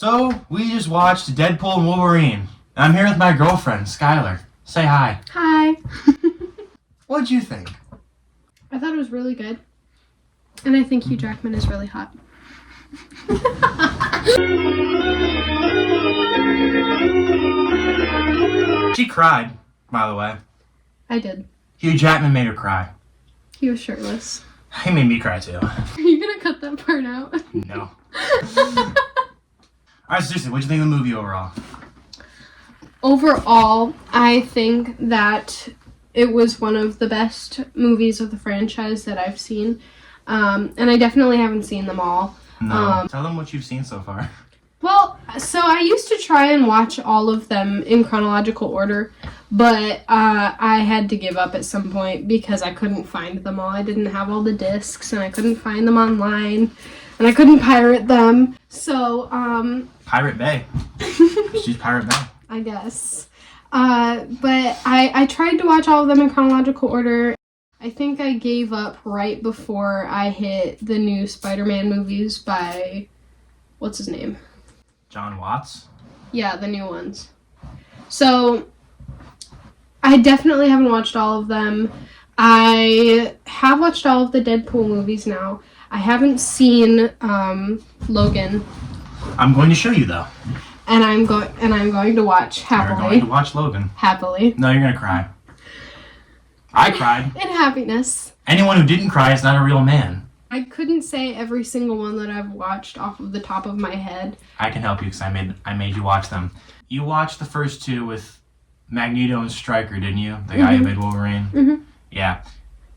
So, we just watched Deadpool and Wolverine. I'm here with my girlfriend, Skylar. Say hi. Hi. What'd you think? I thought it was really good. And I think Hugh Jackman is really hot. She cried, by the way. I did. Hugh Jackman made her cry. He was shirtless. He made me cry too. Are you gonna cut that part out? No. Alright, seriously, what'd you think of the movie overall? Overall, I think that it was one of the best movies of the franchise that I've seen. And I definitely haven't seen them all. No. Tell them what you've seen so far. Well, so I used to try and watch all of them in chronological order, but I had to give up at some point because I couldn't find them all. I didn't have all the discs, and I couldn't find them online, and I couldn't pirate them. So, Pirate Bay. She's Pirate Bay. I guess. But I tried to watch all of them in chronological order. I think I gave up right before I hit the new Spider-Man movies by, what's his name? John Watts? Yeah, the new ones. So, I definitely haven't watched all of them. I have watched all of the Deadpool movies now. I haven't seen Logan. I'm going to show you though. And I'm going to watch happily. You're going to watch Logan. Happily. No, you're going to cry. I cried. In happiness. Anyone who didn't cry is not a real man. I couldn't say every single one that I've watched off of the top of my head. I can help you because I made you watch them. You watched the first two with Magneto and Stryker, didn't you? The guy who made Wolverine. Mm-hmm. Yeah.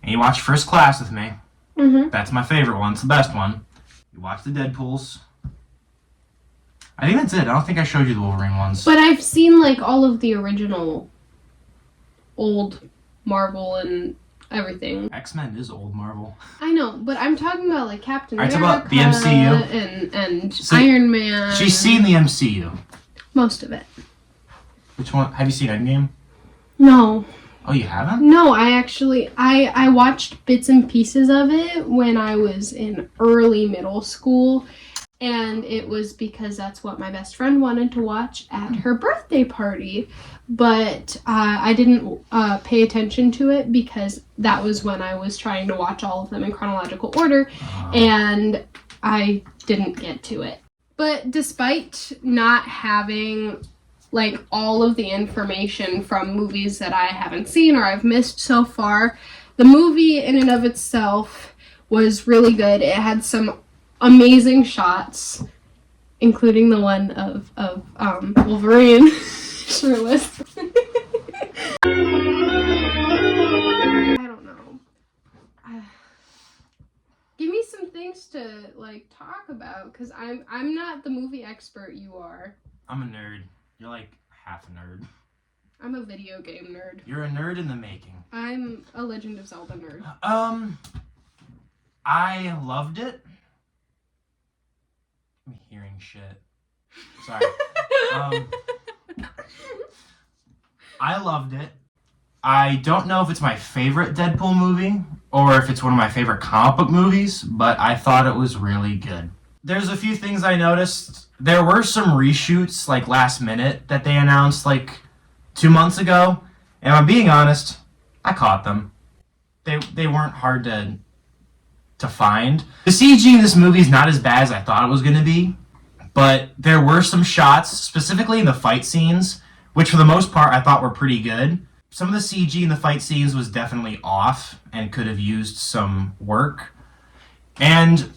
And you watched First Class with me. Mm-hmm. That's my favorite one. It's the best one. You watched the Deadpools. I think that's it. I don't think I showed you the Wolverine ones. But I've seen like all of the original old Marvel and everything. X-Men is old Marvel. I know, but I'm talking about like Captain Alright, America about the MCU. and See, Iron Man. She's seen the MCU. Most of it. Which one? Have you seen Endgame? No. Oh, you haven't? No, I watched bits and pieces of it when I was in early middle school. And it was because that's what my best friend wanted to watch at her birthday party. But I didn't pay attention to it because that was when I was trying to watch all of them in chronological order. And I didn't get to it. But despite not having like all of the information from movies that I haven't seen or I've missed so far, the movie in and of itself was really good. It had some amazing shots, including the one of Wolverine shirtless. I don't know. Give me some things to like talk about, because I'm not the movie expert you are. I'm a nerd. You're like half a nerd. I'm a video game nerd. You're a nerd in the making. I'm a Legend of Zelda nerd. I loved it. I'm hearing shit. Sorry. I loved it. I don't know if it's my favorite Deadpool movie or if it's one of my favorite comic book movies, but I thought it was really good. There's a few things I noticed. There were some reshoots, like last minute, that they announced like 2 months ago, and I'm being honest, I caught them. They weren't hard to find. The CG in this movie is not as bad as I thought it was going to be, but there were some shots, specifically in the fight scenes, which for the most part I thought were pretty good. Some of the CG in the fight scenes was definitely off and could have used some work. And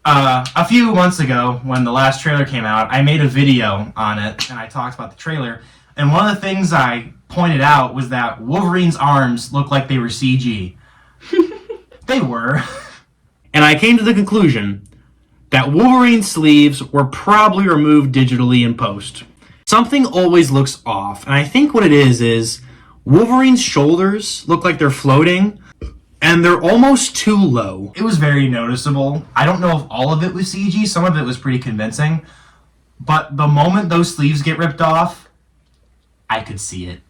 a few months ago, when the last trailer came out, I made a video on it, and I talked about the trailer. And one of the things I pointed out was that Wolverine's arms looked like they were CG. They were. And I came to the conclusion that Wolverine's sleeves were probably removed digitally in post. Something always looks off, and I think what it is Wolverine's shoulders look like they're floating, and they're almost too low. It was very noticeable. I don't know if all of it was CG, some of it was pretty convincing, but the moment those sleeves get ripped off, I could see it.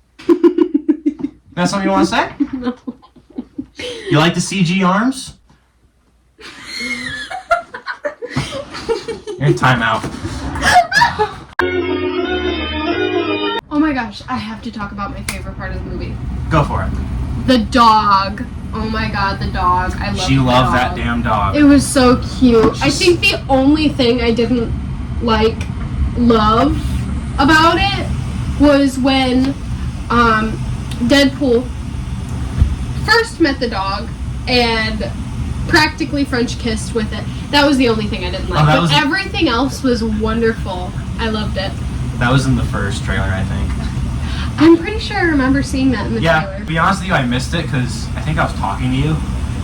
That's something you want to say? No. You like the CG arms? You're in timeout. Oh my gosh, I have to talk about my favorite part of the movie. Go for it. The dog. Oh my god, the dog. I love She the loved dog. that damn dog. It was so cute. I think the only thing I didn't love about it was when Deadpool first met the dog and practically French kissed with it. That was the only thing I didn't like. But everything else was wonderful. I loved it. That was in the first trailer, I think. I'm pretty sure I remember seeing that in the trailer. To be honest with you, I missed it because I think I was talking to you.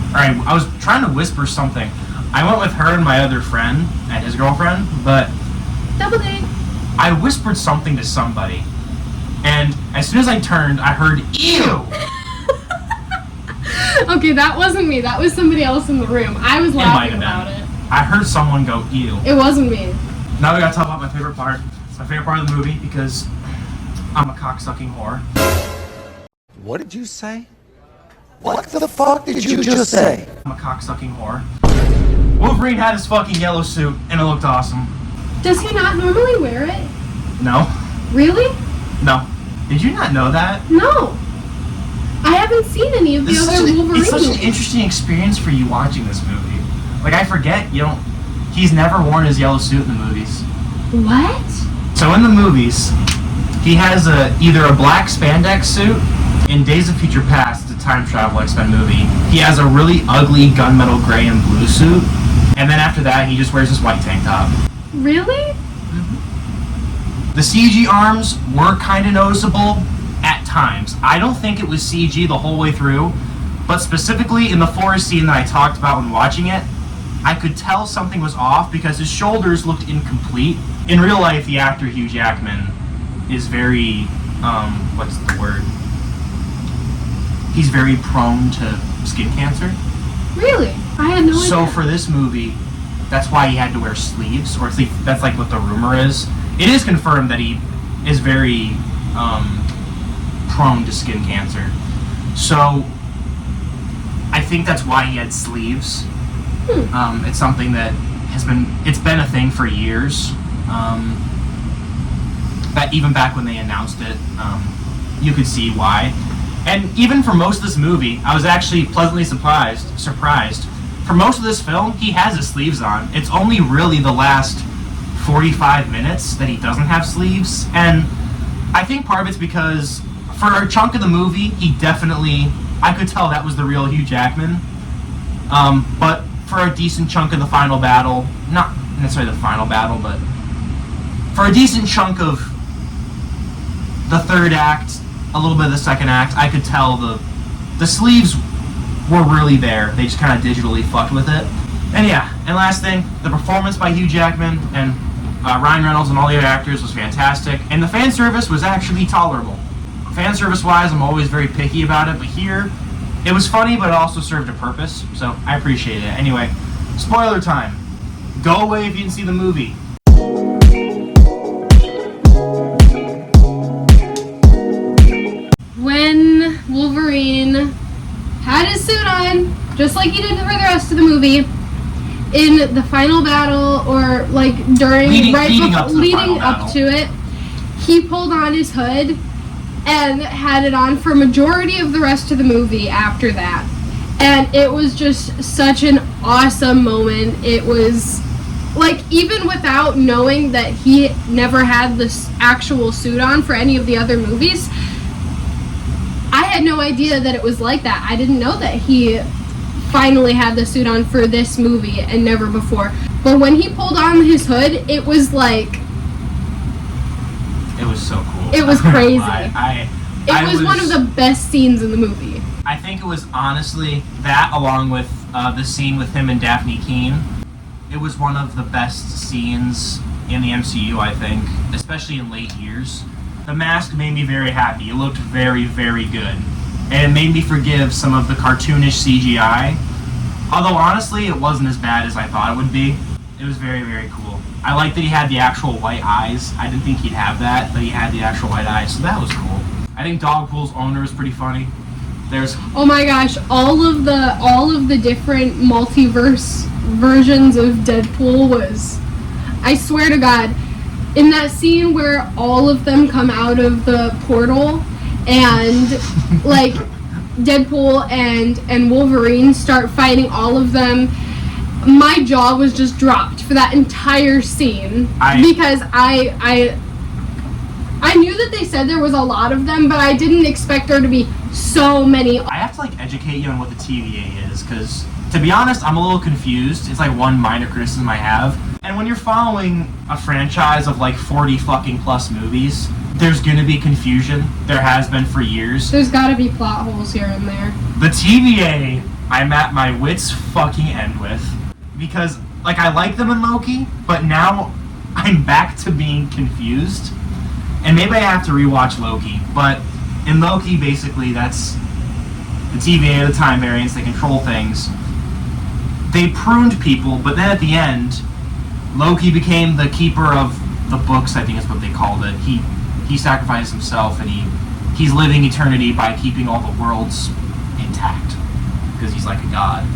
Alright, I was trying to whisper something. I went with her and my other friend and his girlfriend, but Double date. I whispered something to somebody. And as soon as I turned, I heard, ew! Okay, that wasn't me. That was somebody else in the room. I was laughing about it. I heard someone go, ew. It wasn't me. Now we gotta talk about my favorite part. It's my favorite part of the movie because I'm a cocksucking whore. What did you say? What the fuck did you just say? I'm a cocksucking whore. Wolverine had his fucking yellow suit and it looked awesome. Does he not normally wear it? No. Really? No. Did you not know that? No. I haven't seen any of the other Wolverine It's such an movies. interesting experience for you watching this movie. Like, I forget, he's never worn his yellow suit in the movies. What? So in the movies, he has either a black spandex suit. In Days of Future Past, the time travel X-Men movie, he has a really ugly gunmetal gray and blue suit. And then after that, he just wears his white tank top. Really? The CG arms were kind of noticeable at times. I don't think it was CG the whole way through, but specifically in the forest scene that I talked about when watching it, I could tell something was off because his shoulders looked incomplete. In real life, the actor Hugh Jackman is very, what's the word? He's very prone to skin cancer. Really? I had no idea. So for this movie, that's why he had to wear sleeves, or at least that's like what the rumor is. It is confirmed that he is very prone to skin cancer. So I think that's why he had sleeves. It's something that it's been a thing for years. That even back when they announced it, you could see why. And even for most of this movie, I was actually pleasantly surprised. For most of this film, he has his sleeves on. It's only really the last 45 minutes that he doesn't have sleeves. And I think part of it's because for a chunk of the movie, I could tell that was the real Hugh Jackman. But for a decent chunk of the final battle, not necessarily the final battle, but for a decent chunk of the third act, a little bit of the second act, I could tell the sleeves were really there. They just kind of digitally fucked with it. And yeah, and last thing, the performance by Hugh Jackman and Ryan Reynolds and all the other actors was fantastic. And the fan service was actually tolerable. Fan service wise, I'm always very picky about it, but here, it was funny, but it also served a purpose, so I appreciate it. Anyway, spoiler time. Go away if you didn't see the movie. When Wolverine had his suit on, just like he did for the rest of the movie, in the final battle, or like leading up to it, he pulled on his hood and had it on for majority of the rest of the movie after that. And it was just such an awesome moment. It was like, even without knowing that he never had this actual suit on for any of the other movies, I had no idea that it was like that. I didn't know that he finally had the suit on for this movie and never before. But when he pulled on his hood, it was like... It was so cool. It was crazy. It was one of the best scenes in the movie. I think it was honestly that, along with the scene with him and Daphne Keane. It was one of the best scenes in the MCU, I think, especially in late years. The mask made me very happy. It looked very, very good. And it made me forgive some of the cartoonish CGI. Although, honestly, it wasn't as bad as I thought it would be. It was very, very cool. I like that he had the actual white eyes. I didn't think he'd have that, but he had the actual white eyes, so that was cool. I think Dogpool's owner is pretty funny. Oh my gosh, all of the different multiverse versions of Deadpool was... I swear to God, in that scene where all of them come out of the portal and like Deadpool and Wolverine start fighting all of them, my jaw was just dropped for that entire scene because I knew that they said there was a lot of them, but I didn't expect there to be so many. I have to like educate you on what the TVA is, because to be honest, I'm a little confused. It's like one minor criticism I have. And when you're following a franchise of like 40 fucking plus movies, there's gonna be confusion. There has been for years. There's gotta be plot holes here and there. The TVA, I'm at my wits fucking end with, because like I like them in Loki, but now I'm back to being confused. And maybe I have to rewatch Loki, but in Loki, basically, that's the TVA, the time variants, they control things. They pruned people, but then at the end, Loki became the keeper of the books, I think is what they called it. He sacrificed himself, and he's living eternity by keeping all the worlds intact, because he's like a god.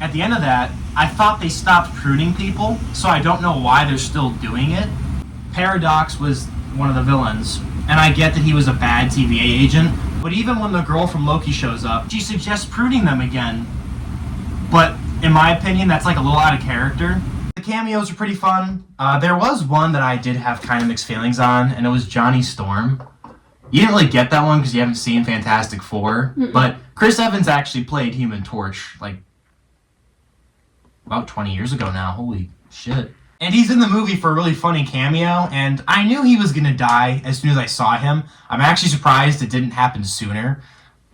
At the end of that, I thought they stopped pruning people, so I don't know why they're still doing it. Paradox was one of the villains, and I get that he was a bad TVA agent, but even when the girl from Loki shows up, she suggests pruning them again. But in my opinion, that's like a little out of character. The cameos are pretty fun. There was one that I did have kind of mixed feelings on, and it was Johnny Storm. You didn't really get that one because you haven't seen Fantastic Four, but Chris Evans actually played Human Torch like about 20 years ago now. Holy shit. And he's in the movie for a really funny cameo, and I knew he was going to die as soon as I saw him. I'm actually surprised it didn't happen sooner.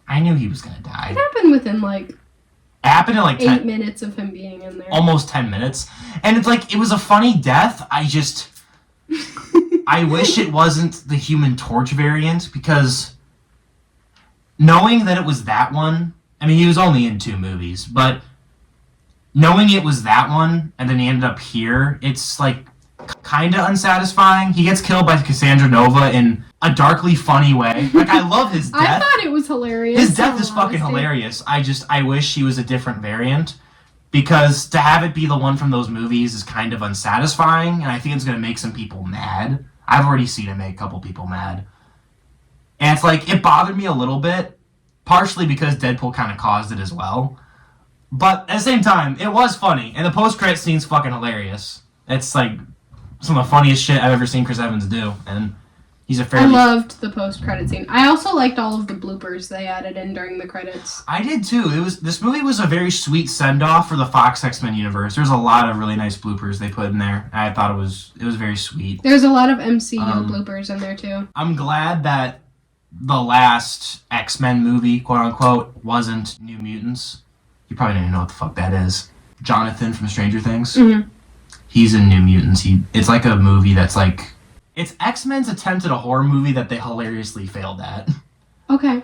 I knew he was going to die. It happened within like... It happened in like 8 minutes of him being in there. Almost 10 minutes. And it's like, it was a funny death. I wish it wasn't the Human Torch variant, because knowing that it was that one, I mean, he was only in 2 movies, but knowing it was that one, and then he ended up here, it's like kind of unsatisfying. He gets killed by Cassandra Nova in a darkly funny way. Like, I love his death. I thought it was hilarious. His death is fucking hilarious. I wish he was a different variant, because to have it be the one from those movies is kind of unsatisfying, and I think it's going to make some people mad. I've already seen it make a couple people mad. And it's like, it bothered me a little bit, partially because Deadpool kind of caused it as well. But at the same time, it was funny, and the post-credit scene's fucking hilarious. It's like some of the funniest shit I've ever seen Chris Evans do, and he's a fairly... I loved the post-credit scene. I also liked all of the bloopers they added in during the credits. I did too. This movie was a very sweet send-off for the Fox X-Men universe. There's a lot of really nice bloopers they put in there. I thought it was very sweet. There's a lot of MCU bloopers in there too. I'm glad that the last X-Men movie, quote-unquote, wasn't New Mutants. You probably don't even know what the fuck that is. Jonathan from Stranger Things. Mm-hmm. He's in New Mutants. It's like a movie that's like... It's X-Men's attempt at a horror movie that they hilariously failed at. Okay.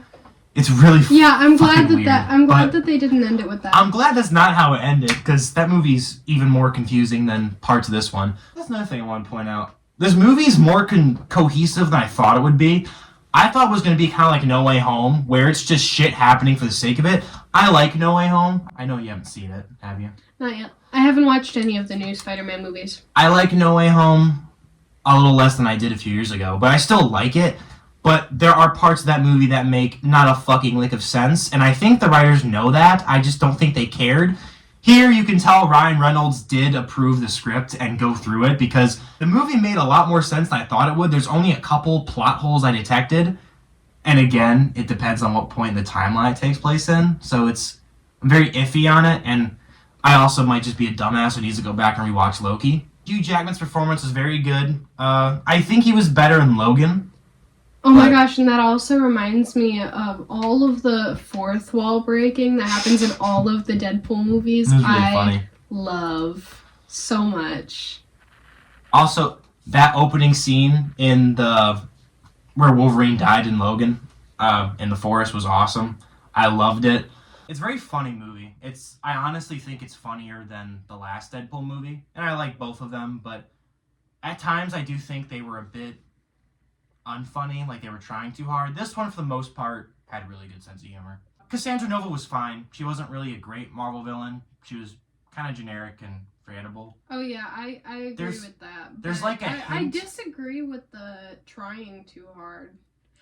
It's really I'm glad weird, that they didn't end it with that. I'm glad that's not how it ended, because that movie's even more confusing than parts of this one. That's another thing I want to point out. This movie's more cohesive than I thought it would be. I thought it was going to be kind of like No Way Home, where it's just shit happening for the sake of it. I like No Way Home. I know you haven't seen it, have you? Not yet. I haven't watched any of the new Spider-Man movies. I like No Way Home a little less than I did a few years ago, but I still like it. But there are parts of that movie that make not a fucking lick of sense, and I think the writers know that. I just don't think they cared. Here, you can tell Ryan Reynolds did approve the script and go through it, because the movie made a lot more sense than I thought it would. There's only a couple plot holes I detected, and again, it depends on what point in the timeline it takes place in, so I'm very iffy on it, and I also might just be a dumbass who needs to go back and rewatch Loki. Hugh Jackman's performance was very good. I think he was better in Logan. Oh my gosh, and that also reminds me of all of the fourth wall breaking that happens in all of the Deadpool movies. It was really funny. Love so much. Also, that opening scene in where Wolverine died in Logan, in the forest, was awesome. I loved it. It's a very funny movie. I honestly think it's funnier than the last Deadpool movie, and I like both of them, but at times I do think they were a bit unfunny, like they were trying too hard. This one, for the most part, had a really good sense of humor. Cassandra Nova was fine. She wasn't really a great Marvel villain. She was kind of generic and forgettable. Oh yeah, I agree with that. There's but like a I hint. disagree with the trying too hard.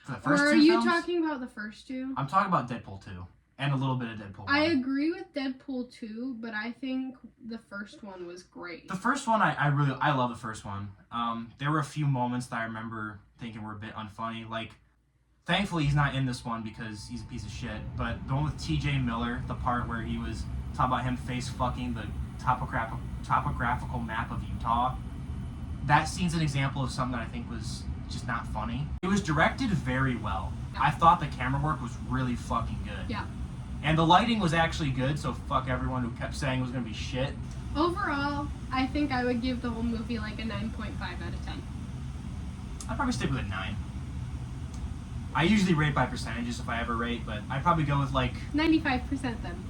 For the first or are two you films? talking about the first two? I'm talking about Deadpool 2 and a little bit of Deadpool 1. I agree with Deadpool 2, but I think the first one was great. The first one, I love the first one. There were a few moments that I remember thinking were a bit unfunny. Like, thankfully he's not in this one because he's a piece of shit. But the one with T.J. Miller, the part where he was talking about him face fucking the topographical map of Utah. That scene's an example of something that I think was just not funny. It was directed very well. I thought the camera work was really fucking good. Yeah. And the lighting was actually good, so fuck everyone who kept saying it was gonna be shit. Overall, I think I would give the whole movie like a 9.5 out of 10. I'd probably stick with a 9. I usually rate by percentages if I ever rate, but I'd probably go with like... 95% then.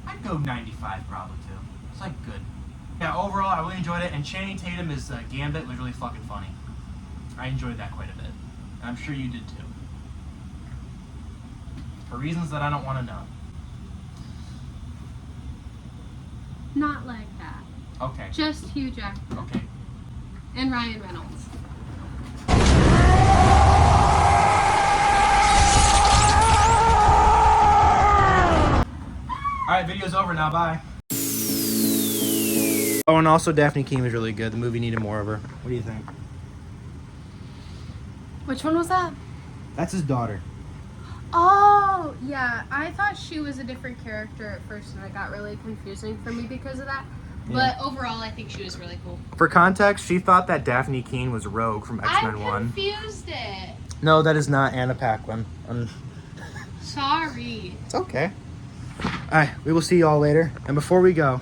I'd go 95 probably too. It's like good. Yeah, overall I really enjoyed it, and Channing Tatum as Gambit was really fucking funny. I enjoyed that quite a bit. And I'm sure you did too. For reasons that I don't want to know. Not like that. Okay. Just Hugh Jackman. Okay. And Ryan Reynolds. Alright, video's over now, bye. Oh, and also Daphne Keane was really good. The movie needed more of her. What do you think? Which one was that? That's his daughter. Oh, yeah. I thought she was a different character at first, and it got really confusing for me because of that. Yeah. But overall, I think she was really cool. For context, she thought that Daphne Keane was Rogue from X-Men 1. I confused it. No, that is not Anna Paquin. Sorry. It's okay. Alright, we will see y'all later. And before we go,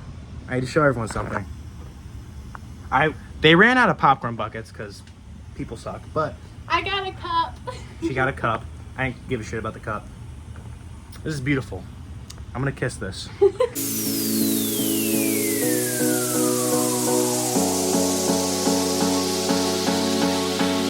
I need to show everyone something. They ran out of popcorn buckets because people suck, but I got a cup. she got a cup. I didn't give a shit about the cup. This is beautiful. I'm gonna kiss this.